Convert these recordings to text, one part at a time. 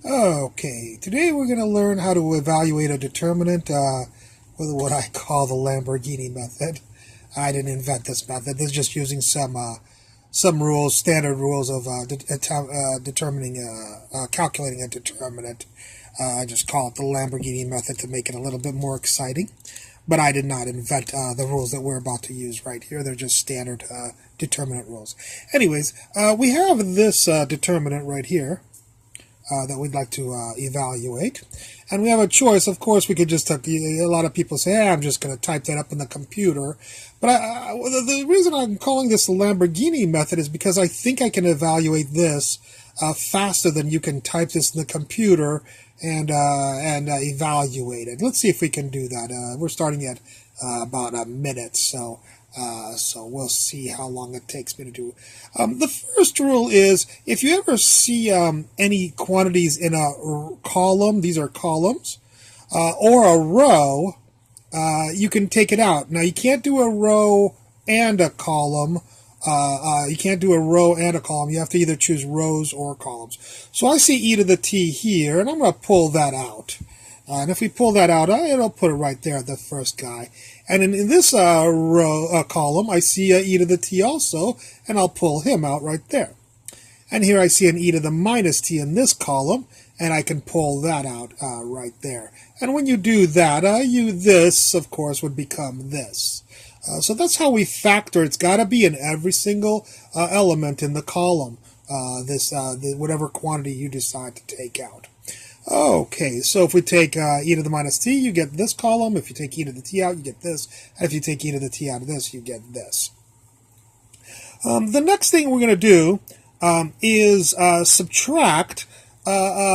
Okay, today we're going to learn how to evaluate a determinant with what I call the Lamborghini method. I didn't invent this method. This is just using some rules, standard rules of calculating a determinant. I just call it the Lamborghini method to make it a little bit more exciting. But I did not invent the rules that we're about to use right here. They're just standard determinant rules. Anyways, we have this determinant right here. That we'd like to evaluate. And we have a choice. Of course, we could just, a lot of people say, hey, I'm just going to type that up in the computer. But the reason I'm calling this the Lamborghini method is because I think I can evaluate this faster than you can type this in the computer and evaluate it. Let's see if we can do that. We're starting at about a minute, so we'll see how long it takes me to do. The first rule is, if you ever see any quantities in a column, these are columns, or a row, you can take it out. Now, you can't do a row and a column. You can't do a row and a column. You have to either choose rows or columns. So I see e to the t here, and I'm going to pull that out. And if we pull that out, it'll put it right there, the first guy. And in this column, I see e to the t also, and I'll pull him out right there. And here I see an e to the minus t in this column, and I can pull that out right there. And when you do that, this, of course, would become this. So that's how we factor. It's got to be in every single element in the column, whatever quantity you decide to take out. Okay, so if we take e to the minus t, you get this column. If you take e to the t out, you get this. And if you take e to the t out of this, you get this. The next thing we're going to do is subtract the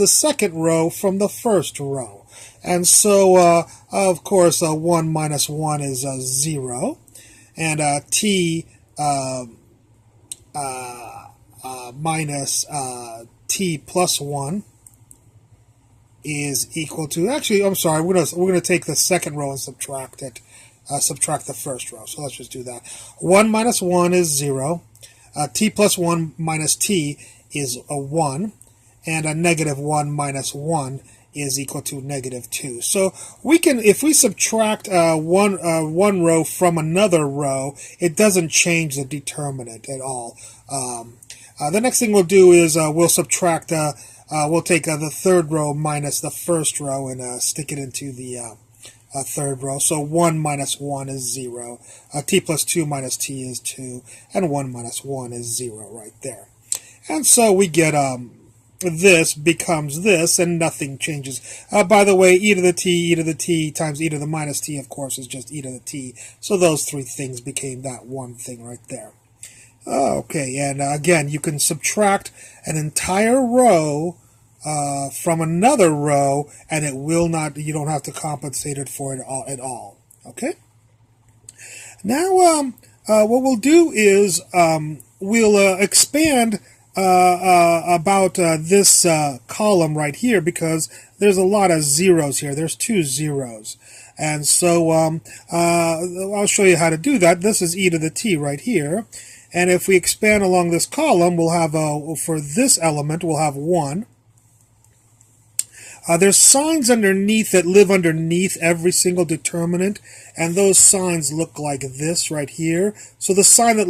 second row from the first row. And so, of course, 1 minus 1 is 0. And t minus t plus 1 is equal to, actually, I'm sorry, we're gonna take the second row and subtract it, subtract the first row. So let's just do that. 1 minus 1 is 0. T plus 1 minus t is a 1, and a negative 1 minus 1 is equal to negative 2. So we can, if we subtract one row from another row, it doesn't change the determinant at all. The next thing we'll do is we'll subtract, we'll take the third row minus the first row and stick it into the third row. So 1 minus 1 is 0. T plus 2 minus t is 2. And 1 minus 1 is 0 right there. And so we get this becomes this, and nothing changes. By the way, e to the t times e to the minus t, of course, is just e to the t. So those three things became that one thing right there. Okay, and again, you can subtract an entire row from another row, and it will not, you don't have to compensate it for it at all. Okay? Now, what we'll do is we'll expand about this column right here, because there's a lot of zeros here. There's 2 zeros. And so I'll show you how to do that. This is e to the t right here. And if we expand along this column, we'll have, for this element, we'll have 1. There's signs underneath that live underneath every single determinant, and those signs look like this right here. So the sign that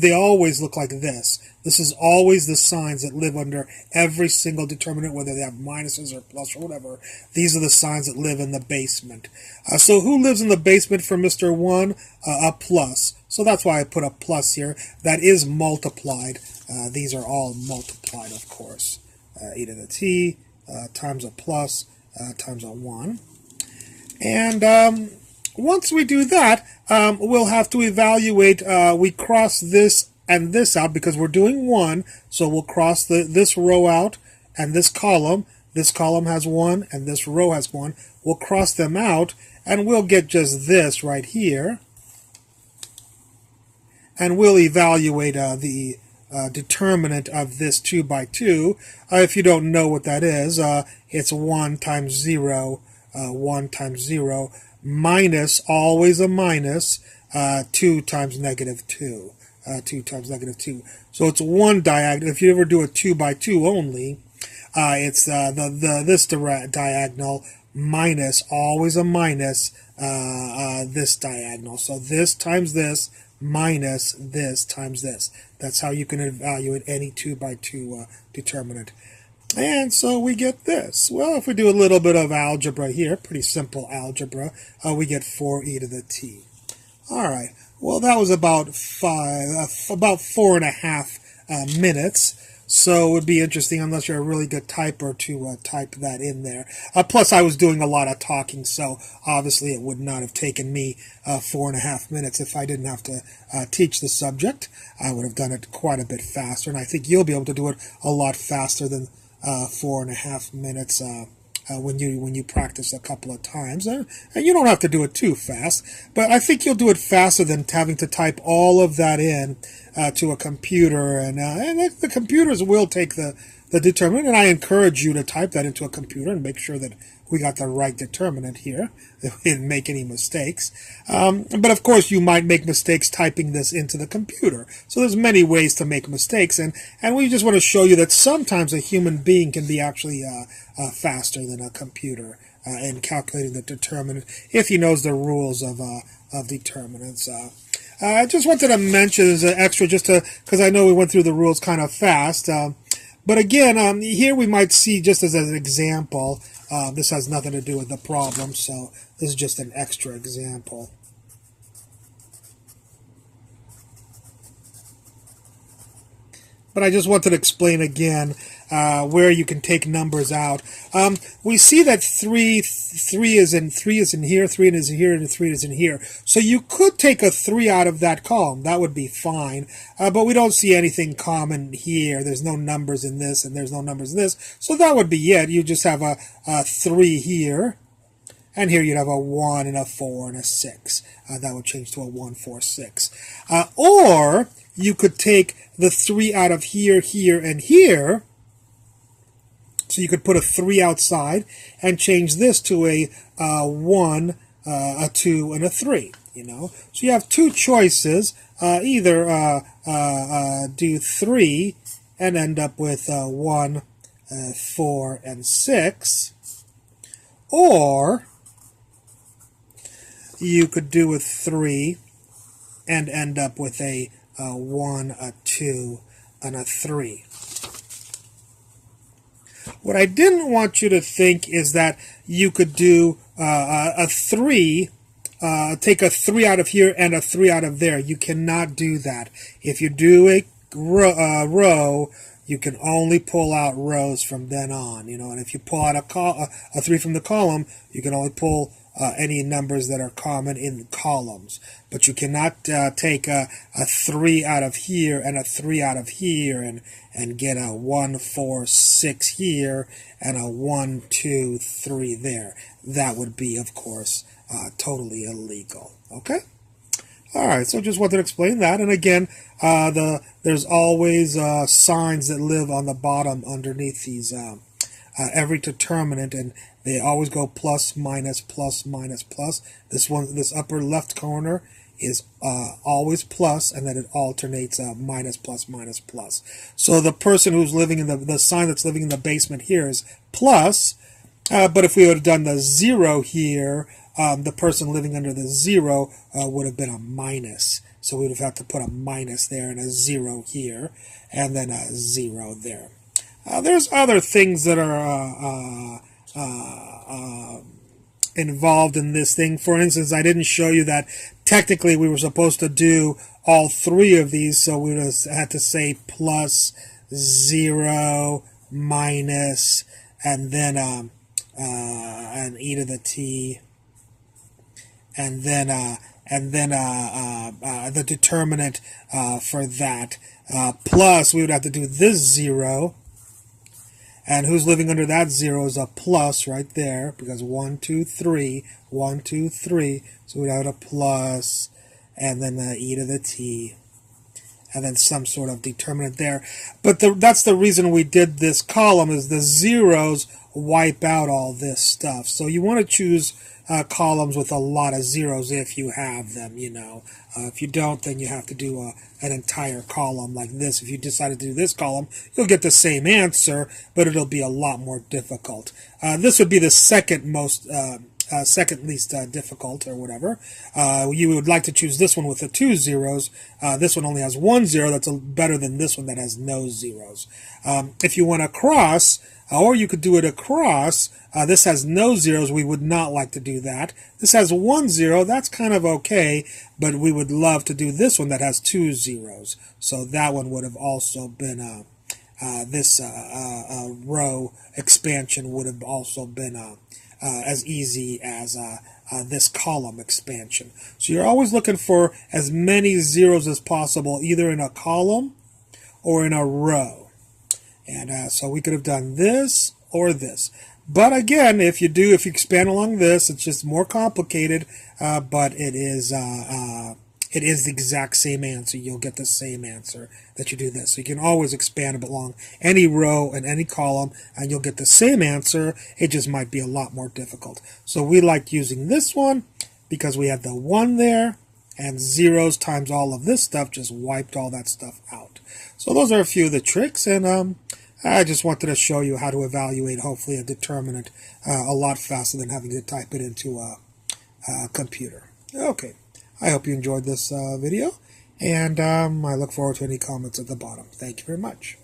they always look like this. This is always the signs that live under every single determinant, whether they have minuses or plus or whatever. These are the signs that live in the basement. So who lives in the basement for Mr. 1? A plus. So that's why I put a plus here. That is multiplied. These are all multiplied, of course. E to the t times a plus times a 1. And once we do that, we'll have to evaluate. We cross this and this out because we're doing 1. So we'll cross this row out and this column. This column has 1 and this row has 1. We'll cross them out and we'll get just this right here. And we'll evaluate the determinant of this 2 by 2. If you don't know what that is, it's 1 times 0, 1 times 0, minus, always a minus, 2 times negative 2. 2 times negative 2. So it's one diagonal. If you ever do a 2 by 2 only, it's this diagonal minus, always a minus, this diagonal. So this times this minus this times this. That's how you can evaluate any 2 by 2 determinant. And so we get this. Well, if we do a little bit of algebra here, pretty simple algebra, we get 4e to the t. All right. Well, that was about 4.5 minutes. So it would be interesting, unless you're a really good typer, to type that in there. Plus, I was doing a lot of talking, so obviously it would not have taken me 4.5 minutes if I didn't have to teach the subject. I would have done it quite a bit faster, and I think you'll be able to do it a lot faster than 4.5 minutes when you practice a couple of times. And you don't have to do it too fast, but I think you'll do it faster than having to type all of that in to a computer, and the computers will take the determinant, and I encourage you to type that into a computer and make sure that we got the right determinant here, that we didn't make any mistakes. But of course you might make mistakes typing this into the computer. So there's many ways to make mistakes, and we just want to show you that sometimes a human being can be actually faster than a computer in calculating the determinant if he knows the rules of determinants. I just wanted to mention as an extra, just because I know we went through the rules kind of fast. But again, here we might see, just as an example, this has nothing to do with the problem, so this is just an extra example. But I just wanted to explain again where you can take numbers out. We see that 3 is in here, 3 is in here, and 3 is in here. So you could take a 3 out of that column. That would be fine. But we don't see anything common here. There's no numbers in this, and there's no numbers in this. So that would be it. You just have a 3 here. And here you'd have a 1 and a 4 and a 6. That would change to a 1, 4, 6. Or you could take the 3 out of here, here, and here. So you could put a 3 outside and change this to a 1, a 2, and a 3. You know, so you have two choices. Either do 3 and end up with 1, 4, and 6, or you could do a 3 and end up with a 1, a 2, and a 3. What I didn't want you to think is that you could do a 3, take a 3 out of here and a 3 out of there. You cannot do that. If you do a row, you can only pull out rows from then on. You know, and if you pull out a 3 from the column, you can only pull any numbers that are common in columns. But you cannot take a 3 out of here and a 3 out of here and get a 1, 4, 6 here and a 1, 2, 3 there. That would be, of course, totally illegal. Okay? All right, so just wanted to explain that. And again, there's always signs that live on the bottom underneath these every determinant, and they always go plus, minus, plus, minus, plus. This upper left corner is always plus, and then it alternates minus, plus, minus, plus. So the person who's living in the sign that's living in the basement here is plus, but if we would have done the 0 here, the person living under the 0 would have been a minus. So we would have had to put a minus there and a 0 here, and then a 0 there. There's other things that are involved in this thing. For instance, I didn't show you that technically we were supposed to do all 3 of these, so we would have had to say plus, 0, minus, and then an e to the t, and then the determinant for that. Plus, we would have to do this 0. And who's living under that 0 is a plus right there, because 1, 2, 3, 1, 2, 3. So we'd have a plus, and then the e to the t, and then some sort of determinant there. But that's the reason we did this column, is the zeros wipe out all this stuff. So you want to choose columns with a lot of zeros if you have them, you know. If you don't, then you have to do an entire column like this. If you decide to do this column, you'll get the same answer, but it'll be a lot more difficult. This would be the second least difficult, or whatever. You would like to choose this one with the 2 zeros. This one only has 1 zero. That's better than this one that has no zeros. If you want to cross, or you could do it across, this has no zeros. We would not like to do that. This has 1 zero. That's kind of okay, but we would love to do this one that has 2 zeros. So that one would have also been this row expansion would have also been as easy as this column expansion. So you're always looking for as many zeros as possible, either in a column or in a row. And so we could have done this or this. But again, if you expand along this, it's just more complicated, but it is the exact same answer. You'll get the same answer that you do this. So you can always expand along any row and any column, and you'll get the same answer. It just might be a lot more difficult. So we like using this one because we had the 1 there, and zeros times all of this stuff just wiped all that stuff out. So those are a few of the tricks, and I just wanted to show you how to evaluate, hopefully, a determinant a lot faster than having to type it into a computer. Okay. I hope you enjoyed this video, and I look forward to any comments at the bottom. Thank you very much.